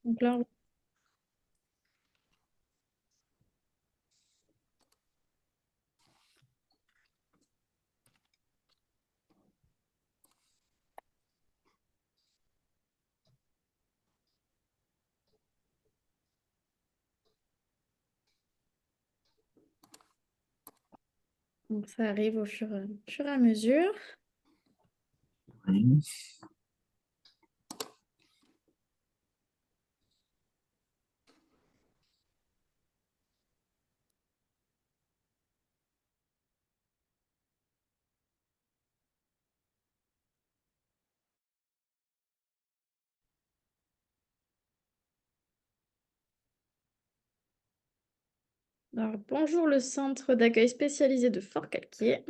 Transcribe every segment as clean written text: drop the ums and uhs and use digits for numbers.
Donc là, ça arrive au fur et à mesure. Oui. Alors, bonjour le centre d'accueil spécialisé de Fort-Calquier.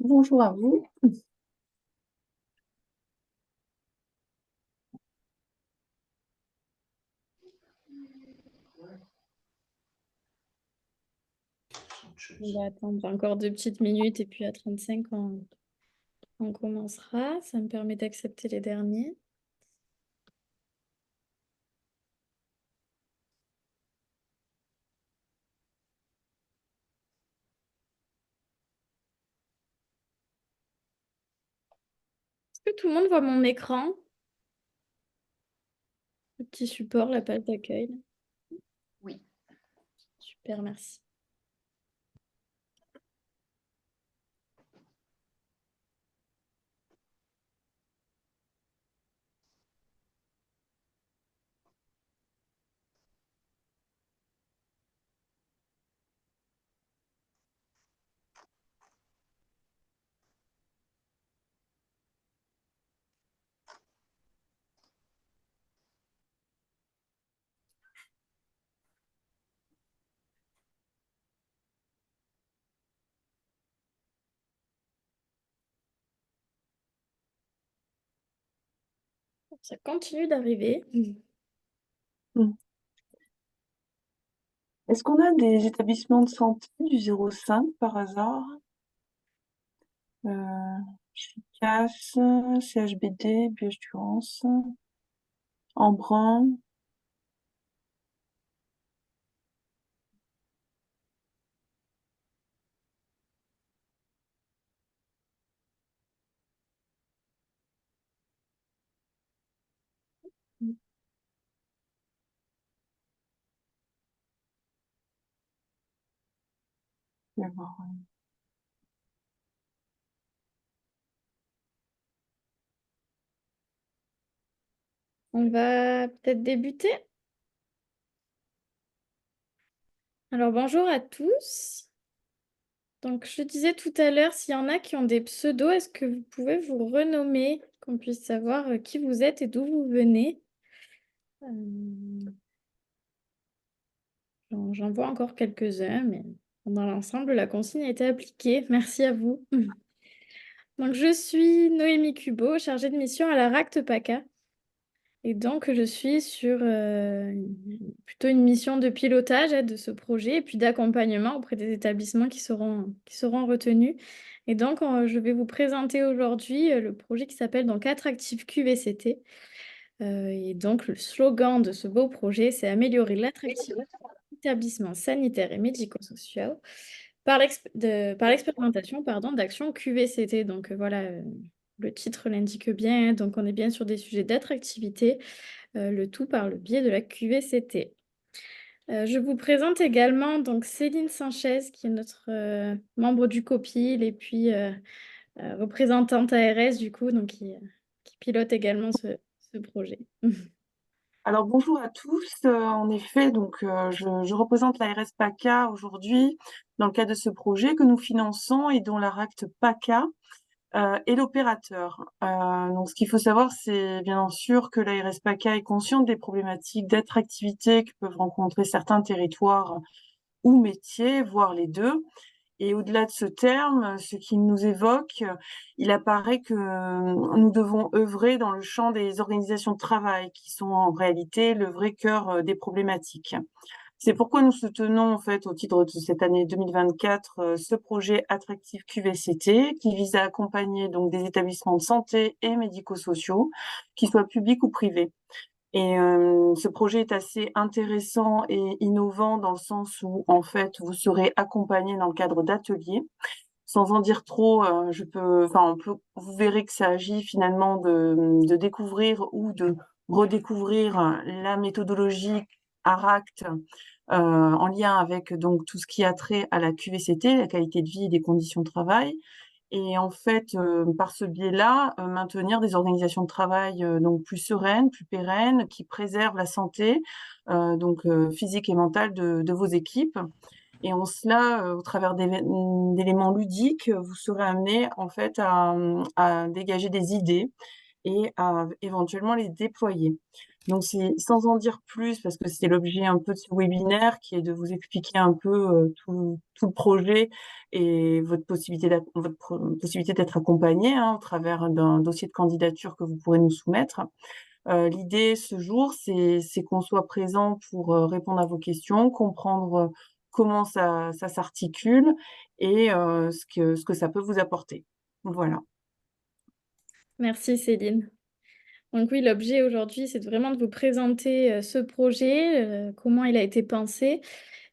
Bonjour à vous. On va attendre encore 2 petites minutes et puis à 35, on commencera. Ça me permet d'accepter les derniers. Est-ce que tout le monde voit mon écran? Le petit support, la page d'accueil. Oui. Super, merci. Ça continue d'arriver. Mm. Est-ce qu'on a des établissements de santé du 05 par hasard? CHICAS, CHBD, Bioassurance, Embrun. Je vais voir. On va peut-être débuter. Alors, bonjour à tous. Donc, je disais tout à l'heure, s'il y en a qui ont des pseudos, est-ce que vous pouvez vous renommer, qu'on puisse savoir qui vous êtes et d'où vous venez? J'en vois encore quelques-uns, mais dans l'ensemble, la consigne a été appliquée. Merci à vous. Donc, je suis Noémie Cubeau, chargée de mission à la RACT PACA. Et donc, je suis sur plutôt une mission de pilotage de ce projet et puis d'accompagnement auprès des établissements qui seront retenus. Et donc, je vais vous présenter aujourd'hui le projet qui s'appelle donc Attractive QVCT. Et donc, le slogan de ce beau projet, c'est améliorer l'attractivité des établissements sanitaires et médico-sociaux par l'expérimentation d'actions QVCT. Donc, voilà, le titre l'indique bien. Hein. Donc, on est bien sur des sujets d'attractivité, le tout par le biais de la QVCT. Je vous présente également donc Céline Sanchez, qui est notre membre du COPIL et puis représentante ARS du coup, donc qui pilote également ce projet. Alors bonjour à tous. En effet, donc je représente l'ARS PACA aujourd'hui dans le cadre de ce projet que nous finançons et dont la RACT PACA est l'opérateur. Donc ce qu'il faut savoir, c'est bien sûr que l'ARS PACA est consciente des problématiques d'attractivité que peuvent rencontrer certains territoires ou métiers, voire les deux. Et au-delà de ce terme, ce qui nous évoque, il apparaît que nous devons œuvrer dans le champ des organisations de travail, qui sont en réalité le vrai cœur des problématiques. C'est pourquoi nous soutenons en fait au titre de cette année 2024 ce projet Attractif QVCT qui vise à accompagner donc des établissements de santé et médico-sociaux, qu'ils soient publics ou privés. Et ce projet est assez intéressant et innovant dans le sens où en fait vous serez accompagné dans le cadre d'ateliers. Sans en dire trop, vous verrez que ça agit finalement de découvrir ou de redécouvrir la méthodologie ARACT en lien avec donc tout ce qui a trait à la QVCT, la qualité de vie et des conditions de travail. Et en fait, par ce biais-là, maintenir des organisations de travail donc plus sereines, plus pérennes, qui préservent la santé physique et mentale de vos équipes. Et en cela, au travers d'éléments ludiques, vous serez amené en fait à dégager des idées et à éventuellement les déployer. Donc c'est sans en dire plus, parce que c'est l'objet un peu de ce webinaire qui est de vous expliquer un peu tout le projet et votre possibilité d'être accompagné au travers d'un dossier de candidature que vous pourrez nous soumettre. L'idée ce jour, c'est qu'on soit présent pour répondre à vos questions, comprendre comment ça s'articule et ce que ça peut vous apporter. Voilà. Merci Céline. Donc oui, l'objet aujourd'hui, c'est vraiment de vous présenter ce projet, comment il a été pensé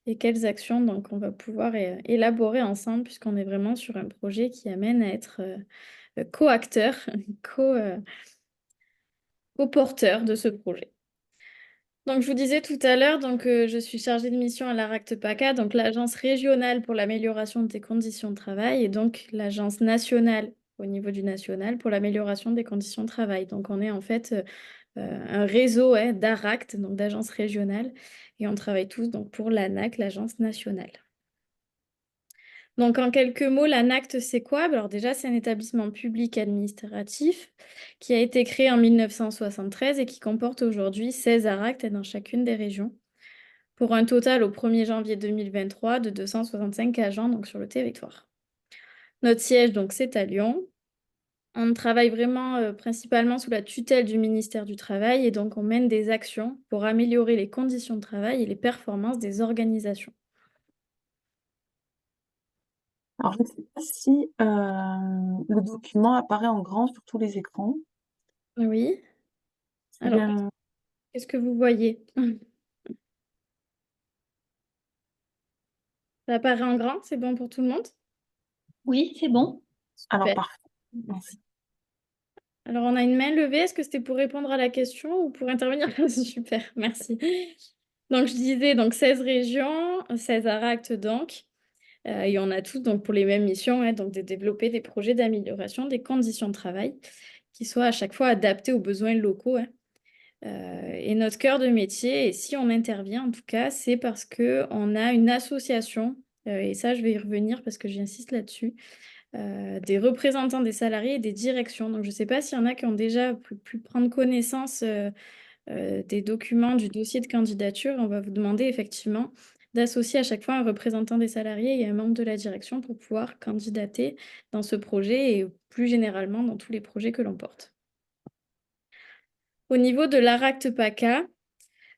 et quelles actions donc on va pouvoir élaborer ensemble, puisqu'on est vraiment sur un projet qui amène à être co-acteur, co, euh, co-porteur de ce projet. Donc je vous disais tout à l'heure, je suis chargée de mission à l'ARACT PACA, donc l'agence régionale pour l'amélioration des conditions de travail, et donc l'agence nationale au niveau du national pour l'amélioration des conditions de travail. Donc on est en fait un réseau d'ARACT, donc d'agences régionales, et on travaille tous donc pour l'ANAC, l'agence nationale. Donc en quelques mots, l'ANACT, c'est quoi? Alors déjà, c'est un établissement public administratif qui a été créé en 1973 et qui comporte aujourd'hui 16 ARACT dans chacune des régions, pour un total au 1er janvier 2023 de 265 agents donc, sur le territoire. Notre siège, donc, c'est à Lyon. On travaille vraiment principalement sous la tutelle du ministère du Travail et donc on mène des actions pour améliorer les conditions de travail et les performances des organisations. Alors, je ne sais pas si le document apparaît en grand sur tous les écrans. Oui. C'est Alors, bien. qu'est-ce que vous voyez? Ça apparaît en grand, c'est bon pour tout le monde? Oui, c'est bon. Alors, Super. parfait. Merci. Alors, on a une main levée. Est-ce que c'était pour répondre à la question ou pour intervenir? Super, merci. Donc, je disais donc 16 régions, 16 ARACT donc. Et on a tous donc pour les mêmes missions, donc de développer des projets d'amélioration des conditions de travail qui soient à chaque fois adaptés aux besoins locaux. Et notre cœur de métier, et si on intervient en tout cas, c'est parce qu'on a une association, et ça je vais y revenir parce que j'insiste là-dessus, des représentants des salariés et des directions. Donc je ne sais pas s'il y en a qui ont déjà pu prendre connaissance des documents du dossier de candidature. On va vous demander effectivement d'associer à chaque fois un représentant des salariés et un membre de la direction pour pouvoir candidater dans ce projet et plus généralement dans tous les projets que l'on porte. Au niveau de l'ARACT PACA,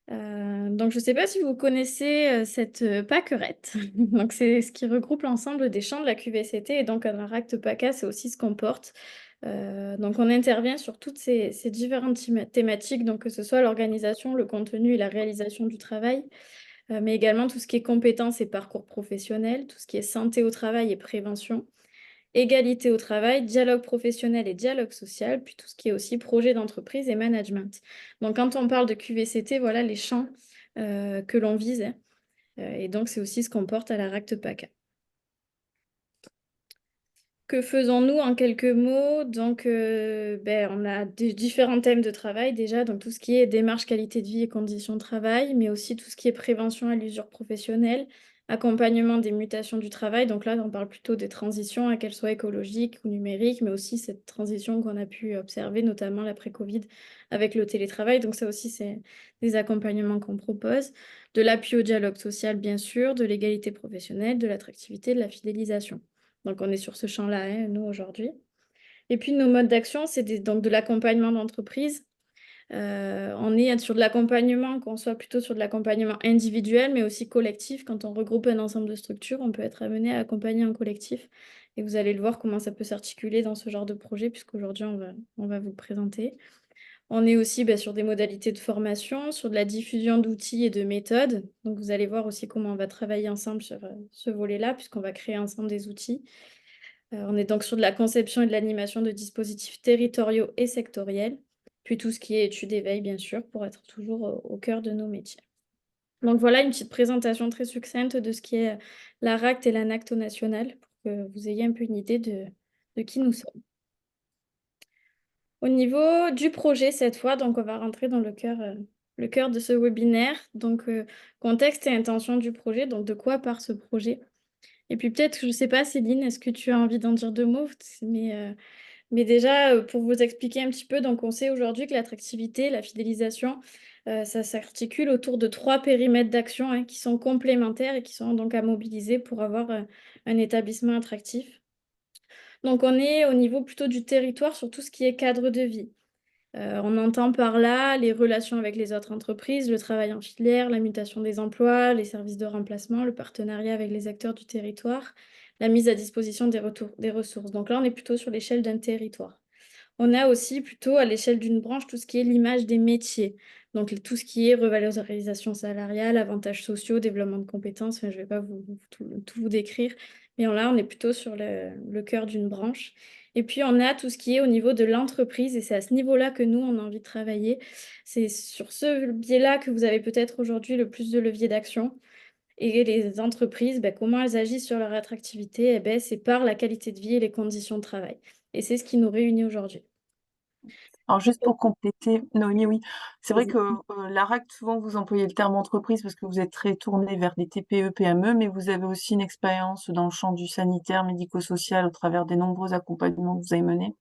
donc je ne sais pas si vous connaissez cette pâquerette. Donc c'est ce qui regroupe l'ensemble des champs de la QVCT et donc un ARACT PACA, c'est aussi ce qu'on porte. Donc on intervient sur toutes ces différentes thématiques, donc que ce soit l'organisation, le contenu et la réalisation du travail, mais également tout ce qui est compétences et parcours professionnels, tout ce qui est santé au travail et prévention, égalité au travail, dialogue professionnel et dialogue social, puis tout ce qui est aussi projet d'entreprise et management. Donc quand on parle de QVCT, voilà les champs que l'on vise. Et donc c'est aussi ce qu'on porte à la RACT PACA. Que faisons-nous en quelques mots? Donc, on a différents thèmes de travail déjà, donc tout ce qui est démarche qualité de vie et conditions de travail, mais aussi tout ce qui est prévention à l'usure professionnelle, accompagnement des mutations du travail. Donc là, on parle plutôt des transitions, qu'elles soient écologiques ou numériques, mais aussi cette transition qu'on a pu observer, notamment l'après-Covid avec le télétravail. Donc ça aussi, c'est des accompagnements qu'on propose. De l'appui au dialogue social, bien sûr, de l'égalité professionnelle, de l'attractivité, de la fidélisation. Donc, on est sur ce champ-là, nous, aujourd'hui. Et puis, nos modes d'action, c'est donc de l'accompagnement d'entreprise On est sur de l'accompagnement, qu'on soit plutôt sur de l'accompagnement individuel, mais aussi collectif. Quand on regroupe un ensemble de structures, on peut être amené à accompagner un collectif. Et vous allez le voir comment ça peut s'articuler dans ce genre de projet, puisqu'aujourd'hui, on va vous le présenter. On est aussi sur des modalités de formation, sur de la diffusion d'outils et de méthodes. Donc, vous allez voir aussi comment on va travailler ensemble sur ce volet-là, puisqu'on va créer ensemble des outils. On est donc sur de la conception et de l'animation de dispositifs territoriaux et sectoriels, puis tout ce qui est études et veille, bien sûr, pour être toujours au cœur de nos métiers. Donc voilà une petite présentation très succincte de ce qui est la RACT et l'ANACT au national, pour que vous ayez un peu une idée de qui nous sommes. Au niveau du projet, cette fois, donc on va rentrer dans le cœur de ce webinaire. Donc, contexte et intention du projet, donc de quoi part ce projet? Et puis peut-être, je ne sais pas, Céline, est-ce que tu as envie d'en dire deux mots? Mais déjà, pour vous expliquer un petit peu, donc on sait aujourd'hui que l'attractivité, la fidélisation, ça s'articule autour de 3 périmètres d'action, hein, qui sont complémentaires et qui sont donc à mobiliser pour avoir un établissement attractif. Donc on est au niveau plutôt du territoire sur tout ce qui est cadre de vie. On entend par là les relations avec les autres entreprises, le travail en filière, la mutation des emplois, les services de remplacement, le partenariat avec les acteurs du territoire, la mise à disposition des ressources. Donc là, on est plutôt sur l'échelle d'un territoire. On a aussi plutôt à l'échelle d'une branche tout ce qui est l'image des métiers. Donc tout ce qui est revalorisation salariale, avantages sociaux, développement de compétences. Enfin, je ne vais pas tout vous décrire, mais là, on est plutôt sur le cœur d'une branche. Et puis, on a tout ce qui est au niveau de l'entreprise, et c'est à ce niveau-là que nous, on a envie de travailler. C'est sur ce biais-là que vous avez peut-être aujourd'hui le plus de leviers d'action. Et les entreprises, comment elles agissent sur leur attractivité? C'est par la qualité de vie et les conditions de travail. Et c'est ce qui nous réunit aujourd'hui. Alors juste pour compléter, Noémie, oui, c'est vrai que l'ARAC, souvent vous employez le terme entreprise parce que vous êtes très tourné vers les TPE, PME, mais vous avez aussi une expérience dans le champ du sanitaire, médico-social au travers des nombreux accompagnements que vous avez menés.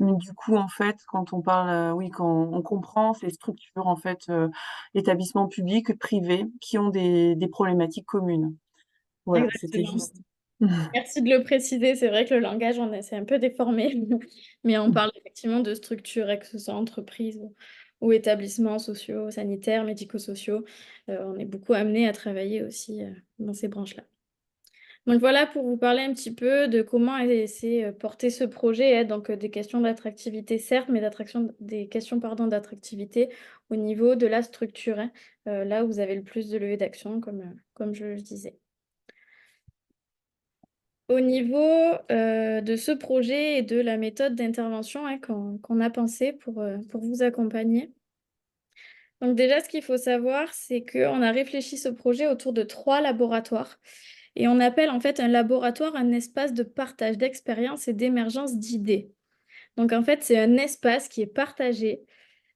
Mais du coup, en fait, quand on parle, oui, quand on comprend ces structures, en fait, établissements publics, privés, qui ont des problématiques communes. Voilà, c'était Exactement. juste. Merci de le préciser. C'est vrai que le langage, c'est un peu déformé, mais on parle effectivement de structures, que ce soit entreprises ou établissements sociaux, sanitaires, médico-sociaux. On est beaucoup amené à travailler aussi dans ces branches-là. Donc voilà pour vous parler un petit peu de comment s'est porté ce projet, hein, donc des questions d'attractivité certes, mais des questions pardon, d'attractivité au niveau de la structure, hein, là où vous avez le plus de levier d'action, comme je le disais. Au niveau de ce projet et de la méthode d'intervention, hein, qu'on a pensé pour vous accompagner. Donc déjà, ce qu'il faut savoir, c'est qu'on a réfléchi ce projet autour de 3 laboratoires. Et on appelle en fait un laboratoire un espace de partage d'expériences et d'émergence d'idées. Donc en fait, c'est un espace qui est partagé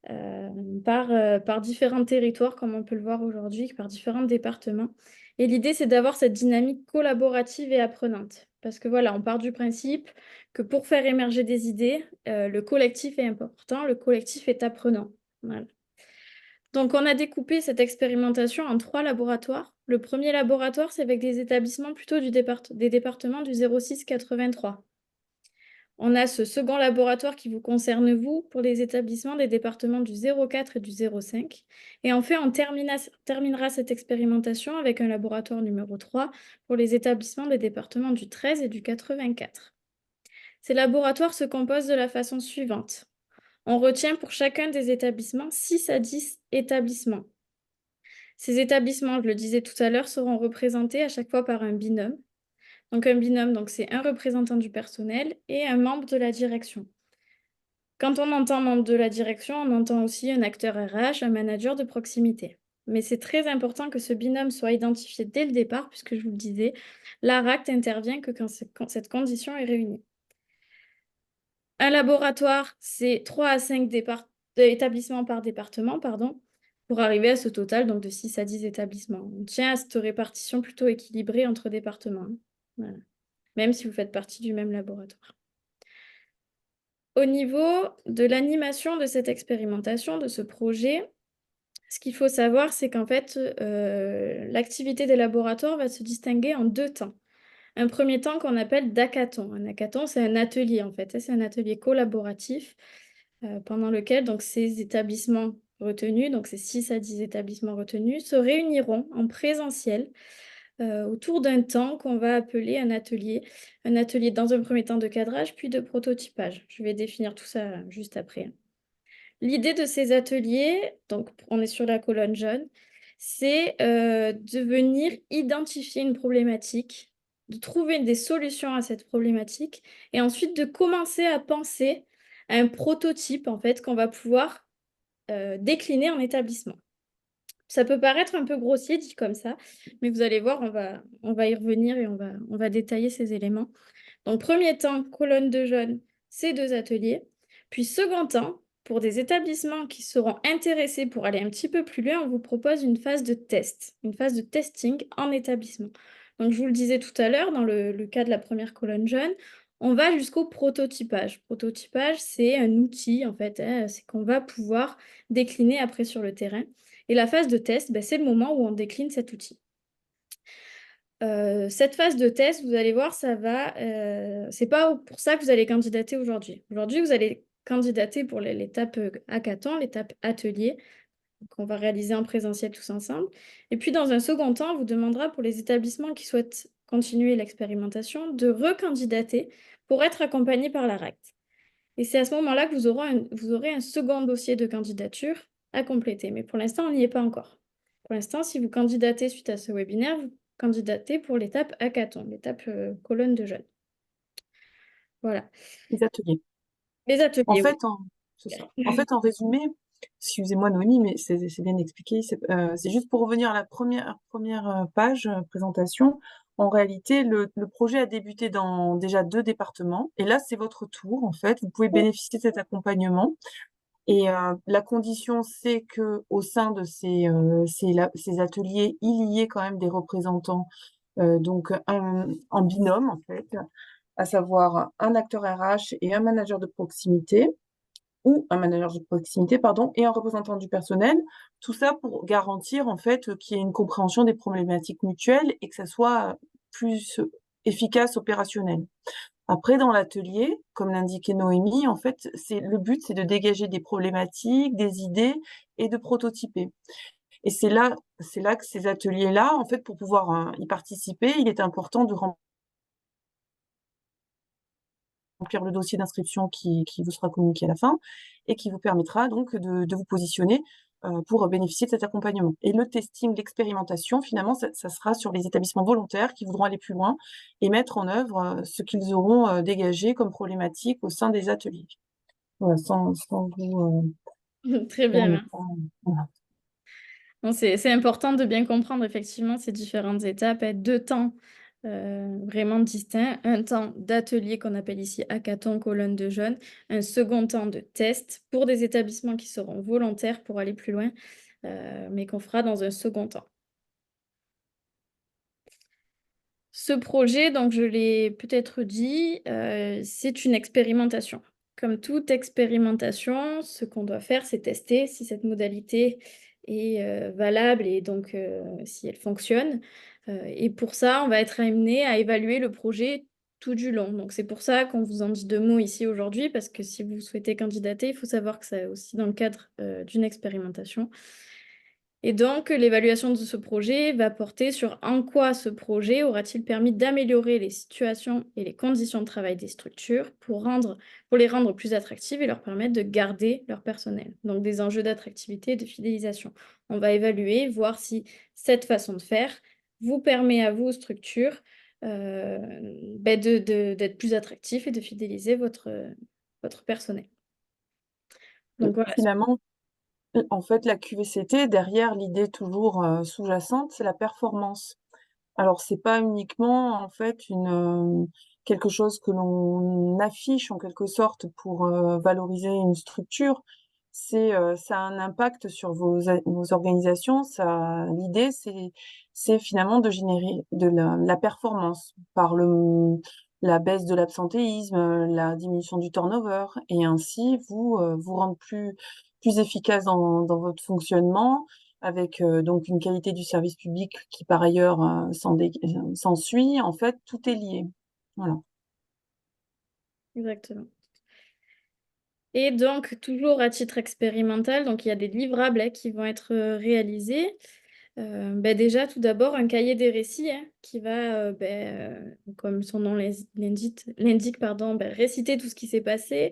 euh, par différents territoires, comme on peut le voir aujourd'hui, par différents départements. Et l'idée, c'est d'avoir cette dynamique collaborative et apprenante. Parce que voilà, on part du principe que pour faire émerger des idées, le collectif est important, le collectif est apprenant. Voilà. Donc, on a découpé cette expérimentation en 3 laboratoires. Le premier laboratoire, c'est avec des établissements plutôt des départements du 06-83. On a ce second laboratoire qui vous concerne, vous, pour les établissements des départements du 04 et du 05. Et enfin, on terminera cette expérimentation avec un laboratoire numéro 3 pour les établissements des départements du 13 et du 84. Ces laboratoires se composent de la façon suivante. On retient pour chacun des établissements 6 à 10 établissements. Ces établissements, je le disais tout à l'heure, seront représentés à chaque fois par un binôme. Donc un binôme, c'est un représentant du personnel et un membre de la direction. Quand on entend membre de la direction, on entend aussi un acteur RH, un manager de proximité. Mais c'est très important que ce binôme soit identifié dès le départ, puisque je vous le disais, l'ARACT intervient que quand cette condition est réunie. Un laboratoire, c'est 3 à 5 établissements par département, pardon, pour arriver à ce total donc de 6 à 10 établissements. On tient à cette répartition plutôt équilibrée entre départements, hein. Voilà. Même si vous faites partie du même laboratoire. Au niveau de l'animation de cette expérimentation, de ce projet, ce qu'il faut savoir, c'est qu'en fait, l'activité des laboratoires va se distinguer en 2 temps. Un premier temps qu'on appelle d'hackathon. Un hackathon, c'est un atelier en fait, c'est un atelier collaboratif pendant lequel donc, ces établissements retenus, donc ces 6 à 10 établissements retenus, se réuniront en présentiel autour d'un temps qu'on va appeler un atelier. Un atelier dans un premier temps de cadrage, puis de prototypage. Je vais définir tout ça juste après. L'idée de ces ateliers, donc on est sur la colonne jaune, c'est de venir identifier une problématique, de trouver des solutions à cette problématique et ensuite de commencer à penser à un prototype en fait qu'on va pouvoir décliner en établissement. Ça peut paraître un peu grossier dit comme ça, mais vous allez voir, on va y revenir et on va détailler ces éléments. Donc, premier temps, colonne de jaune, ces 2 ateliers. Puis, second temps, pour des établissements qui seront intéressés pour aller un petit peu plus loin, on vous propose une phase de test, une phase de testing en établissement. Donc, je vous le disais tout à l'heure, dans le cas de la première colonne jaune, on va jusqu'au prototypage. Prototypage, c'est un outil, en fait, hein, c'est qu'on va pouvoir décliner après sur le terrain. Et la phase de test, ben, c'est le moment où on décline cet outil. Cette phase de test, vous allez voir, c'est pas pour ça que vous allez candidater aujourd'hui. Aujourd'hui, vous allez candidater pour l'étape hackathon, l'étape atelier, qu'on va réaliser en présentiel tous ensemble. Et puis, dans un second temps, on vous demandera pour les établissements qui souhaitent continuer l'expérimentation de recandidater pour être accompagnés par la RACT. Et c'est à ce moment-là que vous aurez un second dossier de candidature à compléter. Mais pour l'instant, on n'y est pas encore. Pour l'instant, si vous candidatez suite à ce webinaire, vous candidatez pour l'étape hackathon, l'étape colonne de jeunes. Voilà. Les ateliers. Les En ateliers, oui. fait, c'est ça. En fait, en résumé, excusez-moi Noémie, mais c'est bien expliqué. C'est juste pour revenir à la première page présentation. En réalité, le projet a débuté dans déjà 2 départements. Et là, c'est votre tour, en fait. Vous pouvez bénéficier de cet accompagnement. Et la condition, c'est que au sein de ces ateliers, il y ait quand même des représentants, donc en binôme, en fait, à savoir un acteur RH et un manager de proximité ou un manager de proximité, pardon, et un représentant du personnel. Tout ça pour garantir en fait qu'il y ait une compréhension des problématiques mutuelles et que ça soit plus efficace opérationnel. Après, dans l'atelier, comme l'indiquait Noémie, en fait, le but, c'est de dégager des problématiques, des idées et de prototyper. Et c'est là que ces ateliers-là, en fait, pour pouvoir y participer, il est important de remplir le dossier d'inscription qui vous sera communiqué à la fin et qui vous permettra donc de vous positionner pour bénéficier de cet accompagnement. Et le testing, l'expérimentation, finalement, ça sera sur les établissements volontaires qui voudront aller plus loin et mettre en œuvre ce qu'ils auront dégagé comme problématique au sein des ateliers. Voilà, sans vous Très faire bien, ne merci. pas... Voilà. Bon, c'est important de bien comprendre effectivement ces différentes étapes, 2 temps vraiment distincts. Un temps d'atelier qu'on appelle ici hackathon colonne de jeunes, un second temps de test pour des établissements qui seront volontaires pour aller plus loin, mais qu'on fera dans un second temps. Ce projet, donc je l'ai peut-être dit, c'est une expérimentation. Comme toute expérimentation, ce qu'on doit faire, c'est tester si cette modalité est valable et donc si elle fonctionne. Et pour ça, on va être amené à évaluer le projet tout du long. Donc c'est pour ça qu'on vous en dit 2 mots ici aujourd'hui, parce que si vous souhaitez candidater, il faut savoir que c'est aussi dans le cadre d'une expérimentation. Et donc, l'évaluation de ce projet va porter sur en quoi ce projet aura-t-il permis d'améliorer les situations et les conditions de travail des structures pour les rendre plus attractives et leur permettre de garder leur personnel. Donc, des enjeux d'attractivité et de fidélisation. On va évaluer, voir si cette façon de faire vous permet à vous, structure, d'être plus attractif et de fidéliser votre personnel. Donc voilà. Finalement, en fait, la QVCT, derrière l'idée toujours sous-jacente, c'est la performance. Alors, c'est pas uniquement en fait quelque chose que l'on affiche en quelque sorte pour valoriser une structure. Ça a un impact sur vos organisations. L'idée, c'est finalement de générer de la performance par la baisse de l'absentéisme, la diminution du turnover, et ainsi vous rendre plus efficace dans votre fonctionnement, avec donc une qualité du service public qui par ailleurs s'ensuit. En fait, tout est lié. Voilà. Exactement. Et donc, toujours à titre expérimental, donc il y a des livrables qui vont être réalisés. Déjà, tout d'abord, un cahier des récits qui va, comme son nom l'indique, pardon, réciter tout ce qui s'est passé,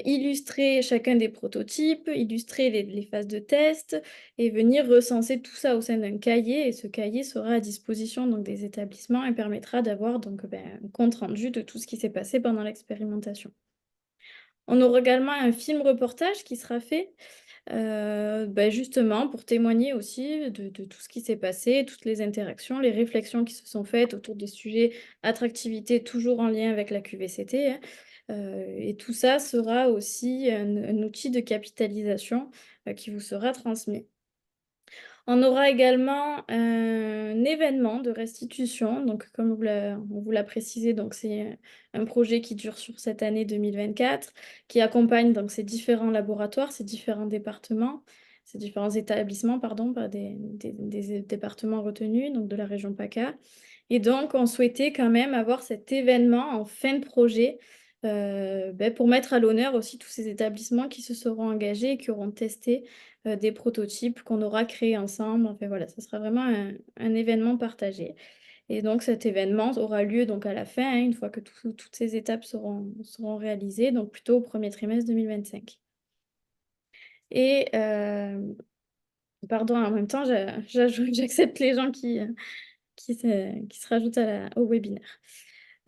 illustrer chacun des prototypes, illustrer les phases de test et venir recenser tout ça au sein d'un cahier. Et ce cahier sera à disposition donc, des établissements et permettra d'avoir donc, un compte rendu de tout ce qui s'est passé pendant l'expérimentation. On aura également un film reportage qui sera fait justement pour témoigner aussi de tout ce qui s'est passé, toutes les interactions, les réflexions qui se sont faites autour des sujets attractivité, toujours en lien avec la QVCT, hein. Et tout ça sera aussi un outil de capitalisation qui vous sera transmis. On aura également un événement de restitution. Donc, comme on vous l'a précisé, donc c'est un projet qui dure sur cette année 2024, qui accompagne donc ces différents laboratoires, ces différents départements, ces différents établissements, pardon, pas des départements retenus, donc de la région PACA. Et donc, on souhaitait quand même avoir cet événement en fin de projet pour mettre à l'honneur aussi tous ces établissements qui se seront engagés et qui auront testé des prototypes qu'on aura créés ensemble. Enfin voilà, ce sera vraiment un événement partagé. Et donc cet événement aura lieu donc à la fin, hein, une fois que toutes ces étapes seront réalisées, donc plutôt au premier trimestre 2025. Et pardon, en même temps, j'accepte les gens qui se rajoutent au webinaire.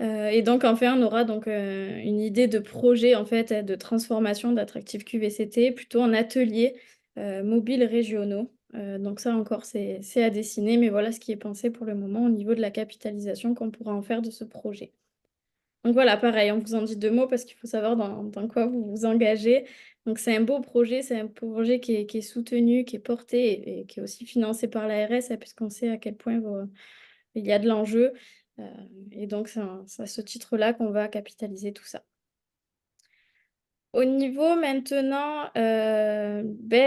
Et donc, enfin, on aura donc une idée de projet en fait, de transformation d'Attractive QVCT, plutôt en ateliers mobiles régionaux. Donc ça encore, c'est à dessiner, mais voilà ce qui est pensé pour le moment au niveau de la capitalisation qu'on pourra en faire de ce projet. Donc voilà, pareil, on vous en dit 2 mots parce qu'il faut savoir dans quoi vous vous engagez. Donc c'est un beau projet, c'est un projet qui est soutenu, qui est porté et qui est aussi financé par l'ARS, puisqu'on sait à quel point il y a de l'enjeu. Euh, et donc c'est à ce titre-là qu'on va capitaliser tout ça. Au niveau maintenant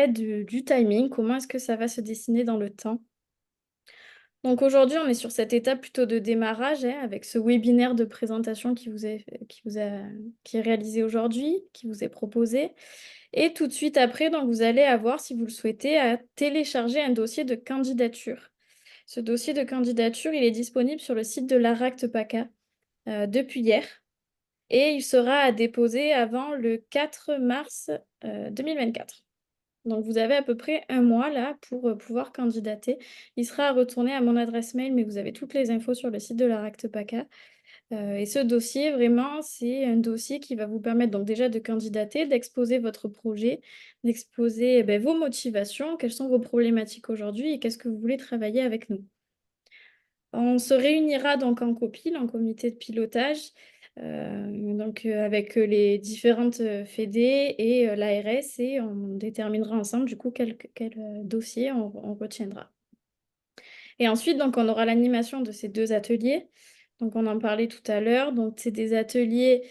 du timing, comment est-ce que ça va se dessiner dans le temps? Donc aujourd'hui, on est sur cette étape plutôt de démarrage, avec ce webinaire de présentation qui est réalisé aujourd'hui, qui vous est proposé. Et tout de suite après, donc vous allez avoir, si vous le souhaitez, à télécharger un dossier de candidature. Ce dossier de candidature, il est disponible sur le site de l'ARACT PACA depuis hier. Et il sera à déposer avant le 4 mars 2024. Donc, vous avez à peu près un mois là pour pouvoir candidater. Il sera à retourner à mon adresse mail, mais vous avez toutes les infos sur le site de l'ARACT PACA. Et ce dossier, vraiment, c'est un dossier qui va vous permettre donc déjà de candidater, d'exposer votre projet, d'exposer vos motivations, quelles sont vos problématiques aujourd'hui et qu'est-ce que vous voulez travailler avec nous. On se réunira donc en copil, en comité de pilotage, avec les différentes FEDE et l'ARS, et on déterminera ensemble du coup quel dossier on retiendra. Et ensuite, donc, on aura l'animation de ces 2 ateliers. Donc, on en parlait tout à l'heure. Donc, c'est des ateliers,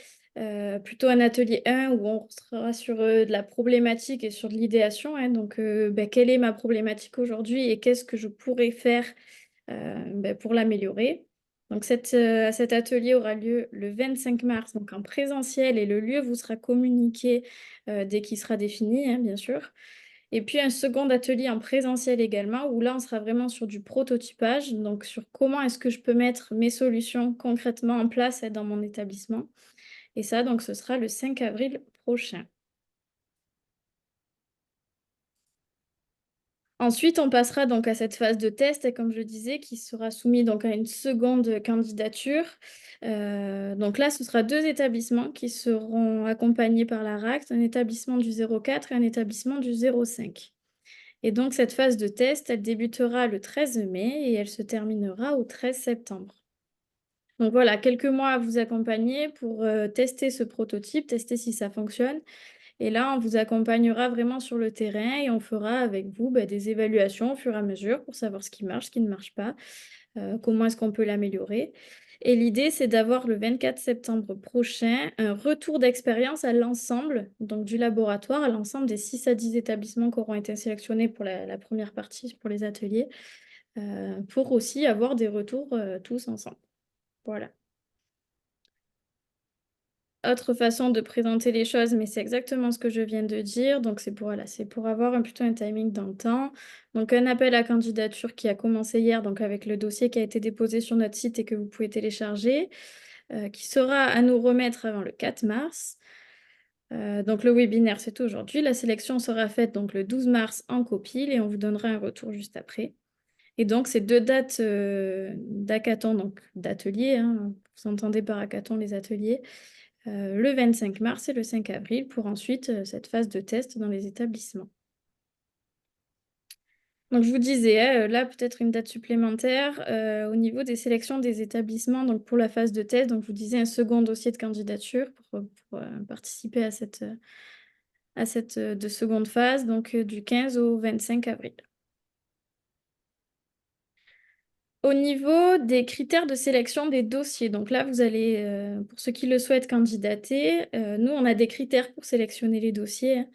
plutôt un atelier 1 où on sera sur de la problématique et sur de l'idéation, hein. Donc, quelle est ma problématique aujourd'hui et qu'est-ce que je pourrais faire pour l'améliorer. Donc cet atelier aura lieu le 25 mars, donc en présentiel, et le lieu vous sera communiqué dès qu'il sera défini, hein, bien sûr. Et puis un second atelier en présentiel également, où là, on sera vraiment sur du prototypage, donc sur comment est-ce que je peux mettre mes solutions concrètement en place dans mon établissement. Et ça, donc, ce sera le 5 avril prochain. Ensuite, on passera donc à cette phase de test, et comme je disais, qui sera soumise donc à une seconde candidature. Donc là, ce sera 2 établissements qui seront accompagnés par la RACT, un établissement du 04 et un établissement du 05. Et donc, cette phase de test, elle débutera le 13 mai et elle se terminera au 13 septembre. Donc voilà, quelques mois à vous accompagner pour tester ce prototype, tester si ça fonctionne. Et là, on vous accompagnera vraiment sur le terrain et on fera avec vous des évaluations au fur et à mesure pour savoir ce qui marche, ce qui ne marche pas, comment est-ce qu'on peut l'améliorer. Et l'idée, c'est d'avoir le 24 septembre prochain un retour d'expérience à l'ensemble donc du laboratoire, à l'ensemble des 6 à 10 établissements qui auront été sélectionnés pour la première partie, pour les ateliers, pour aussi avoir des retours tous ensemble. Voilà. autre façon de présenter les choses, mais c'est exactement ce que je viens de dire. Donc, c'est pour, voilà, c'est pour avoir plutôt un timing dans le temps. Donc, un appel à candidature qui a commencé hier, donc avec le dossier qui a été déposé sur notre site et que vous pouvez télécharger, qui sera à nous remettre avant le 4 mars. Donc, le webinaire, c'est aujourd'hui. La sélection sera faite donc le 12 mars en copile et on vous donnera un retour juste après. Et donc, ces 2 dates d'hackathon, donc d'ateliers, hein, vous entendez par hackathon les ateliers, le 25 mars et le 5 avril pour ensuite cette phase de test dans les établissements. Donc, je vous disais, là, peut-être une date supplémentaire au niveau des sélections des établissements. Donc, pour la phase de test, donc, je vous disais un second dossier de candidature pour participer à cette de seconde phase, donc du 15 au 25 avril. Au niveau des critères de sélection des dossiers, donc là, vous allez, pour ceux qui le souhaitent, candidater. Nous, on a des critères pour sélectionner les dossiers, hein.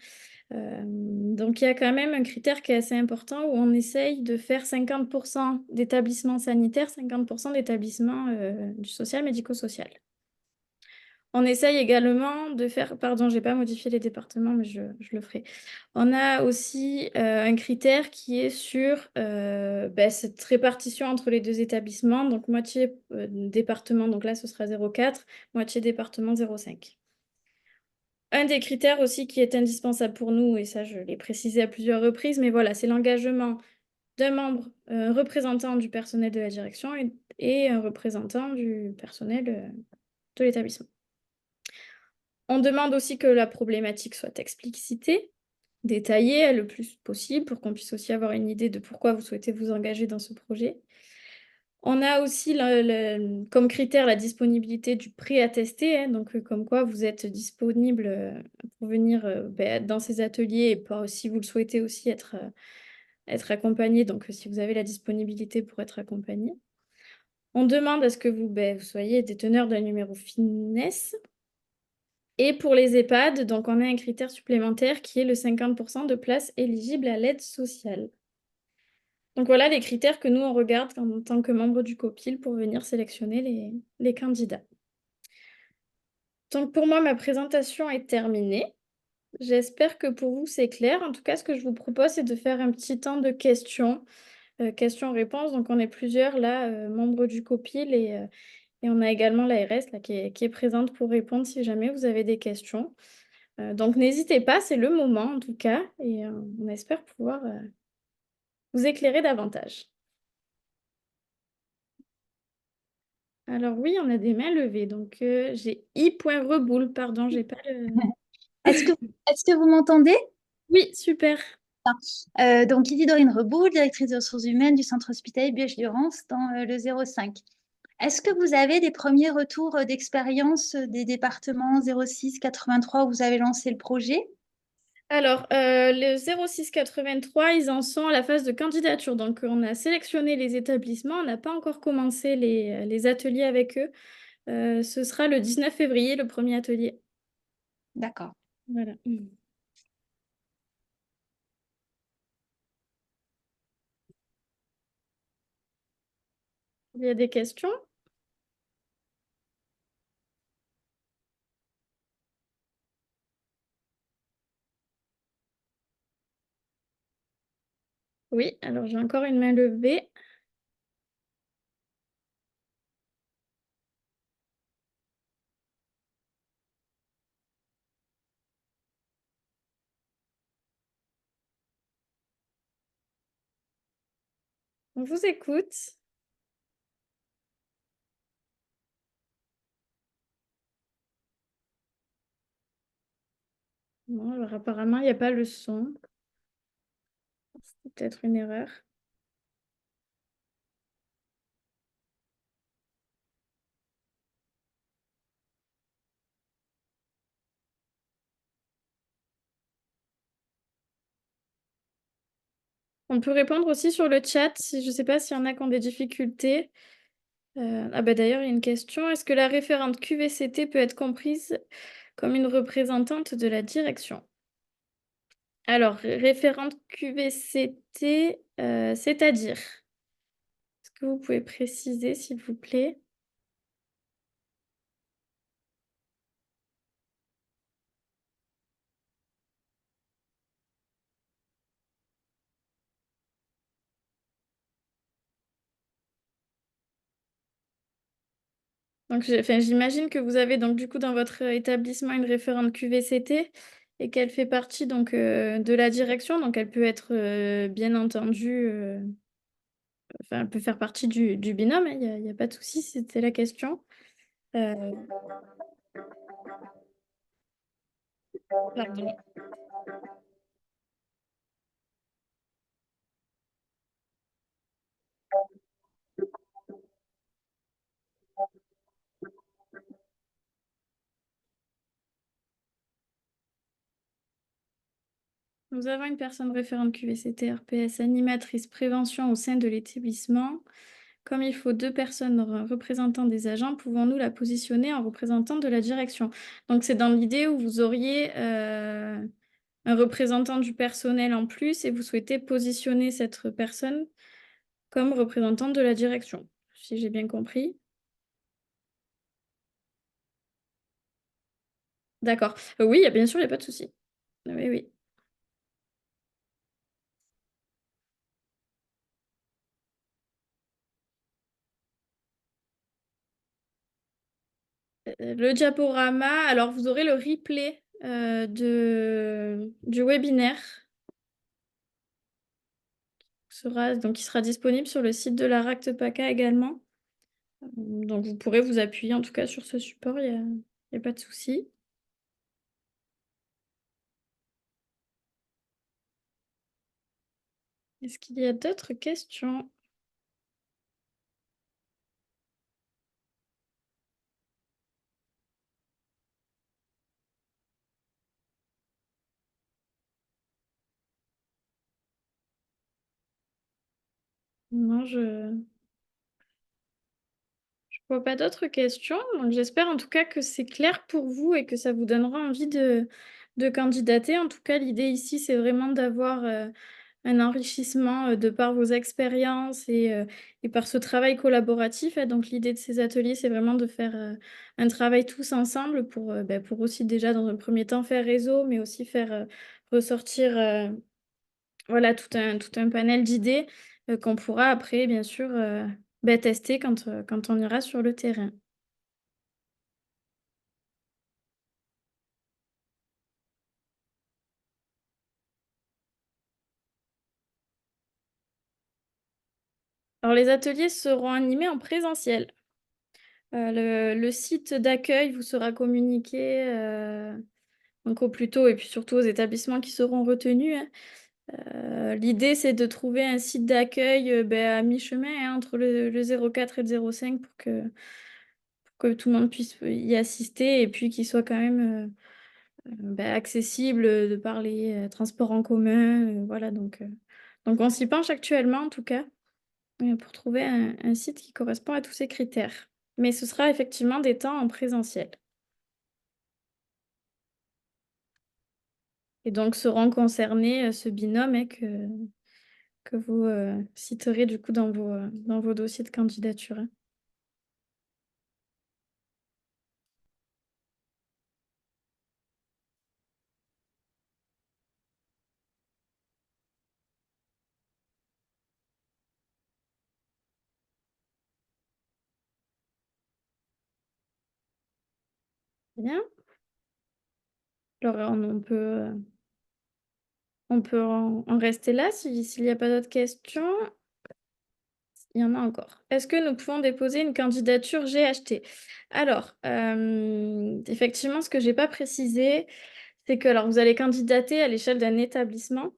Donc, il y a quand même un critère qui est assez important où on essaye de faire 50% d'établissements sanitaires, 50% d'établissements du social, médico-social. On essaye également de faire, pardon, je n'ai pas modifié les départements, mais je le ferai. On a aussi un critère qui est sur cette répartition entre les 2 établissements, donc moitié département, donc là ce sera 0,4, moitié département 0,5. Un des critères aussi qui est indispensable pour nous, et ça je l'ai précisé à plusieurs reprises, mais voilà, c'est l'engagement d'un membre représentant du personnel de la direction et un représentant du personnel de l'établissement. On demande aussi que la problématique soit explicitée, détaillée le plus possible pour qu'on puisse aussi avoir une idée de pourquoi vous souhaitez vous engager dans ce projet. On a aussi comme critère la disponibilité du pré-attesté, hein, donc comme quoi vous êtes disponible pour venir dans ces ateliers et si vous le souhaitez aussi être accompagné, donc si vous avez la disponibilité pour être accompagné. On demande à ce que vous soyez déteneur d'un numéro FINES. Et pour les EHPAD, donc on a un critère supplémentaire qui est le 50% de places éligibles à l'aide sociale. Donc voilà les critères que nous, on regarde en tant que membre du COPIL pour venir sélectionner les candidats. Donc pour moi, ma présentation est terminée. J'espère que pour vous, c'est clair. En tout cas, ce que je vous propose, c'est de faire un petit temps de questions, questions-réponses. Donc on est plusieurs là, membres du COPIL et on a également l'ARS là, qui est présente pour répondre si jamais vous avez des questions. Donc n'hésitez pas, c'est le moment en tout cas, et on espère pouvoir vous éclairer davantage. Alors oui, on a des mains levées, donc j'ai i.reboul, pardon, j'ai pas le... Est-ce que vous m'entendez? Oui, super. Donc, ici Dorine Reboul, directrice des ressources humaines du centre hospitalier Buech-Durance dans le 05. Est-ce que vous avez des premiers retours d'expérience des départements 06, 83 où vous avez lancé le projet? Alors, le 0683, ils en sont à la phase de candidature. Donc, on a sélectionné les établissements, on n'a pas encore commencé les ateliers avec eux. Ce sera le 19 février, le premier atelier. D'accord. Voilà. Il y a des questions? Oui, alors j'ai encore une main levée. On vous écoute. Non, alors apparemment, il n'y a pas le son. C'est peut-être une erreur. On peut répondre aussi sur le chat, je ne sais pas s'il y en a qui ont des difficultés. D'ailleurs, il y a une question. Est-ce que la référente QVCT peut être comprise comme une représentante de la direction? Alors, référente QVCT, c'est-à-dire? Est-ce que vous pouvez préciser, s'il vous plaît? Donc, j'imagine que vous avez donc du coup dans votre établissement une référente QVCT et qu'elle fait partie donc de la direction. Donc, elle peut être bien entendu, enfin, elle peut faire partie du binôme, hein, il y a pas de souci, si c'était la question. Euh, Pardon. Nous avons une personne référente QVCT RPS, animatrice prévention au sein de l'établissement. Comme il faut 2 personnes représentant des agents, pouvons-nous la positionner en représentant de la direction? Donc, c'est dans l'idée où vous auriez un représentant du personnel en plus et vous souhaitez positionner cette personne comme représentante de la direction, si j'ai bien compris. D'accord. Oui, bien sûr, il n'y a pas de souci. Oui, oui. Le diaporama, alors vous aurez le replay du webinaire qui sera disponible sur le site de la RACT PACA également. Donc vous pourrez vous appuyer en tout cas sur ce support, y a pas de souci. Est-ce qu'il y a d'autres questions? Non, je vois pas d'autres questions. Donc j'espère en tout cas que c'est clair pour vous et que ça vous donnera envie de candidater. En tout cas, l'idée ici, c'est vraiment d'avoir un enrichissement de par vos expériences et par ce travail collaboratif, hein. Donc l'idée de ces ateliers, c'est vraiment de faire un travail tous ensemble pour aussi déjà dans un premier temps faire réseau, mais aussi faire ressortir voilà, tout un panel d'idées qu'on pourra après, bien sûr, tester quand on ira sur le terrain. Alors, les ateliers seront animés en présentiel. Le site d'accueil vous sera communiqué donc au plus tôt et puis surtout aux établissements qui seront retenus, hein. L'idée, c'est de trouver un site d'accueil à mi-chemin hein, entre le 04 et le 05 pour que tout le monde puisse y assister et puis qu'il soit quand même accessible de par les transports en commun. Voilà, donc on s'y penche actuellement en tout cas pour trouver un site qui correspond à tous ces critères. Mais ce sera effectivement des temps en présentiel. Et donc seront concernés ce binôme que vous citerez du coup dans vos dossiers de candidature, hein. Bien. Alors on peut en rester là s'il n'y a pas d'autres questions. Il y en a encore. Est-ce que nous pouvons déposer une candidature GHT? Alors, effectivement, ce que j'ai pas précisé, c'est que alors vous allez candidater à l'échelle d'un établissement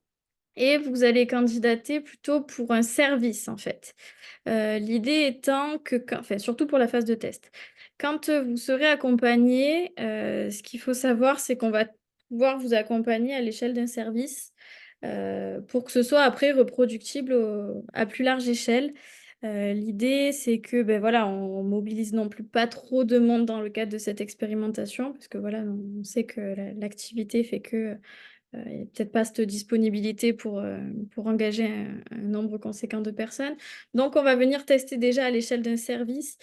et vous allez candidater plutôt pour un service, en fait. L'idée étant que enfin, surtout pour la phase de test. Quand, vous serez accompagné, ce qu'il faut savoir, c'est qu'on va pouvoir vous accompagner à l'échelle d'un service, pour que ce soit après reproductible à plus large échelle. L'idée, c'est que, voilà, on mobilise non plus pas trop de monde dans le cadre de cette expérimentation, parce que voilà, on sait que l'activité fait que, il y a peut-être pas cette disponibilité pour engager un nombre conséquent de personnes. Donc on va venir tester déjà à l'échelle d'un service,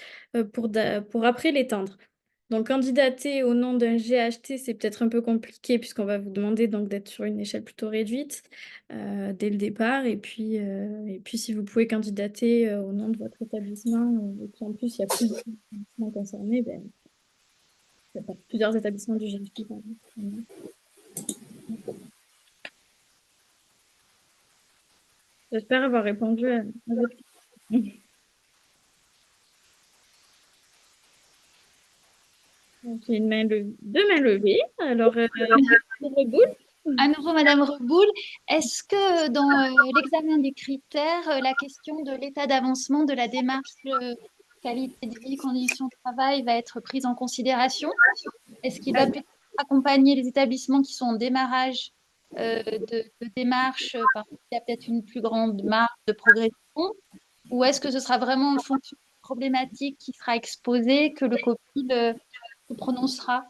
pour après l'étendre. Donc, candidater au nom d'un GHT, c'est peut-être un peu compliqué puisqu'on va vous demander donc d'être sur une échelle plutôt réduite dès le départ. Et puis, si vous pouvez candidater au nom de votre établissement, et puis en plus, il y a plusieurs établissements concernés, ben, il y a plusieurs établissements du GHT, pardon. J'espère avoir répondu à votre question. Donc, il y a deux mains levées. Alors, Reboul. À nouveau, Madame Reboul, est-ce que dans l'examen des critères, la question de l'état d'avancement de la démarche qualité de vie, conditions de travail va être prise en considération? Est-ce qu'il va plutôt accompagner les établissements qui sont en démarrage de démarche parce qu'il y a peut-être une plus grande marge de progression? Ou est-ce que ce sera vraiment en fonction des problématiques qui sera exposée que le COPIL se prononcera?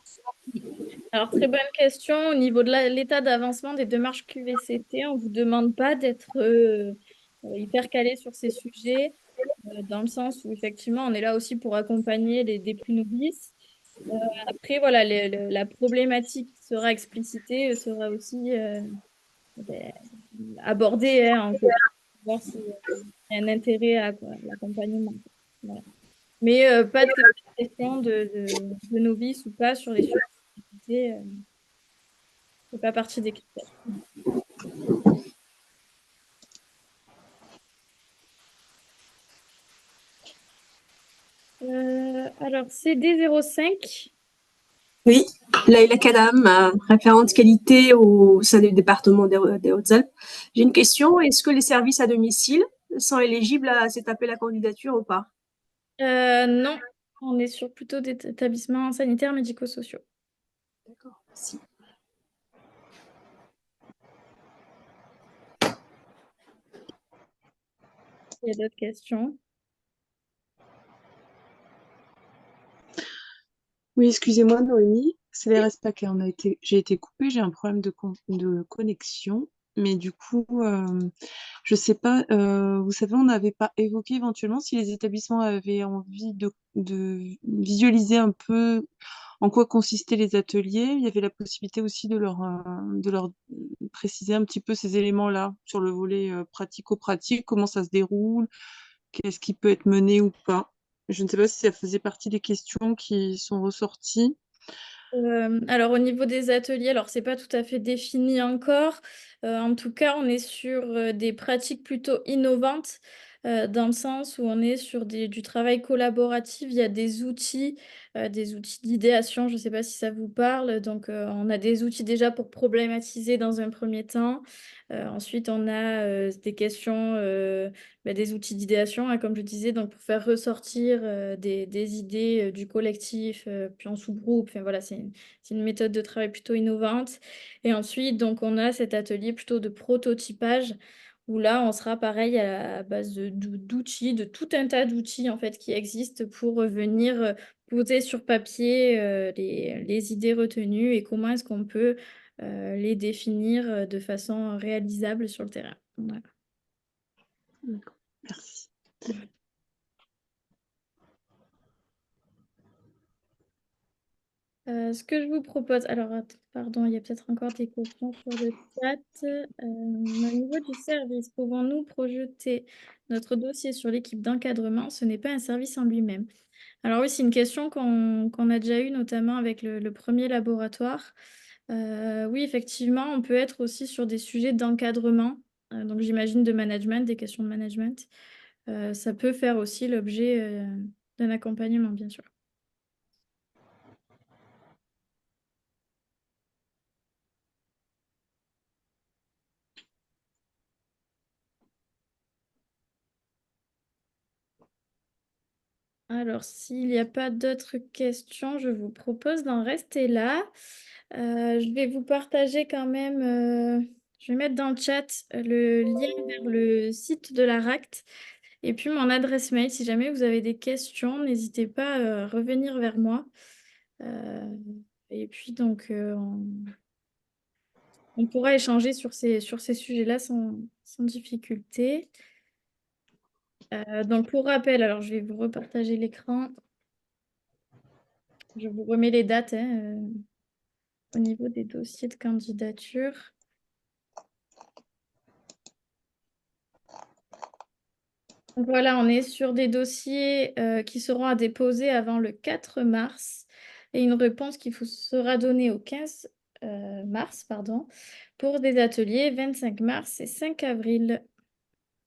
Alors, très bonne question. Au niveau de l'état d'avancement des démarches QVCT, on ne vous demande pas d'être hyper calé sur ces sujets, dans le sens où, effectivement, on est là aussi pour accompagner des plus novices. Après, voilà, la problématique qui sera explicitée sera aussi ben, abordée hein, en copie, pour voir s'il y a un intérêt à l'accompagnement. Voilà. Mais pas de question de novice ou pas sur les sujets. Ça fait pas partie des critères. Alors, CD05. Oui, Laïla Kadam, référente qualité au sein du département des Hautes-Alpes. J'ai une question. Est-ce que les services à domicile sont éligibles à cet appel à candidature ou pas? Non, on est sur plutôt des établissements sanitaires médico-sociaux. D'accord, merci. Il y a d'autres questions? Oui, excusez-moi, Noémie, c'est les restes paquets. J'ai été coupée, j'ai un problème de connexion. Mais du coup, je sais pas, vous savez, on n'avait pas évoqué éventuellement si les établissements avaient envie de visualiser un peu en quoi consistaient les ateliers. Il y avait la possibilité aussi de leur préciser un petit peu ces éléments-là sur le volet pratico-pratique, comment ça se déroule, qu'est-ce qui peut être mené ou pas. Je ne sais pas si ça faisait partie des questions qui sont ressorties. Alors au niveau des ateliers, alors c'est pas tout à fait défini encore. En tout cas, on est sur des pratiques plutôt innovantes dans le sens où on est sur du travail collaboratif. Il y a des outils d'idéation. Je ne sais pas si ça vous parle. Donc on a des outils déjà pour problématiser dans un premier temps. Ensuite, on a des questions, des outils d'idéation, hein, comme je disais, donc pour faire ressortir des idées du collectif, puis en sous-groupe. Enfin, voilà, c'est une méthode de travail plutôt innovante. Et ensuite, donc, on a cet atelier plutôt de prototypage où là, on sera pareil à base d'outils, de tout un tas d'outils en fait qui existent pour venir poser sur papier les idées retenues et comment est-ce qu'on peut les définir de façon réalisable sur le terrain. Voilà. D'accord, merci. Ce que je vous propose, alors pardon, il y a peut-être encore des questions sur le chat. Au niveau du service, pouvons-nous projeter notre dossier sur l'équipe d'encadrement? Ce n'est pas un service en lui-même. Alors oui, c'est une question qu'on a déjà eue, notamment avec le premier laboratoire. Oui, effectivement, on peut être aussi sur des sujets d'encadrement, donc j'imagine de management, des questions de management. Ça peut faire aussi l'objet d'un accompagnement, bien sûr. Alors, s'il n'y a pas d'autres questions, je vous propose d'en rester là. Je vais vous partager quand même, je vais mettre dans le chat le lien vers le site de la RACT et puis mon adresse mail. Si jamais vous avez des questions, n'hésitez pas à revenir vers moi. Et puis donc, on pourra échanger sur ces sujets-là sans difficulté. Donc, pour rappel, alors je vais vous repartager l'écran. Je vous remets les dates hein, au niveau des dossiers de candidature. Donc voilà, on est sur des dossiers qui seront à déposer avant le 4 mars et une réponse qui vous sera donnée au 15 mars, pardon, pour des ateliers 25 mars et 5 avril.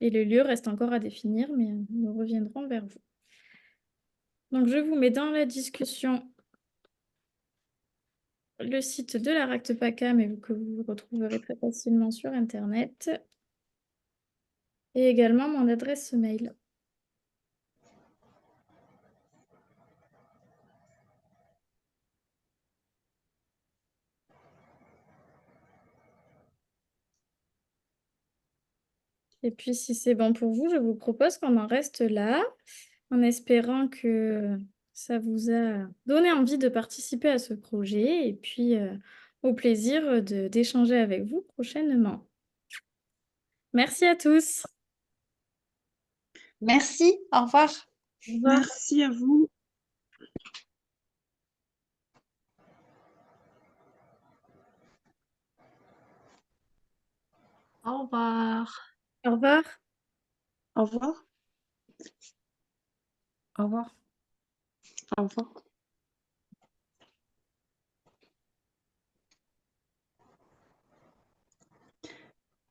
Et le lieu reste encore à définir, mais nous reviendrons vers vous. Donc je vous mets dans la discussion le site de la RACT PACA, mais que vous retrouverez très facilement sur Internet. Et également mon adresse mail. Et puis, si c'est bon pour vous, je vous propose qu'on en reste là, en espérant que ça vous a donné envie de participer à ce projet et puis au plaisir d'échanger avec vous prochainement. Merci à tous. Merci, au revoir. Au revoir. Merci à vous. Au revoir. Au revoir. Au revoir. Au revoir. Au revoir.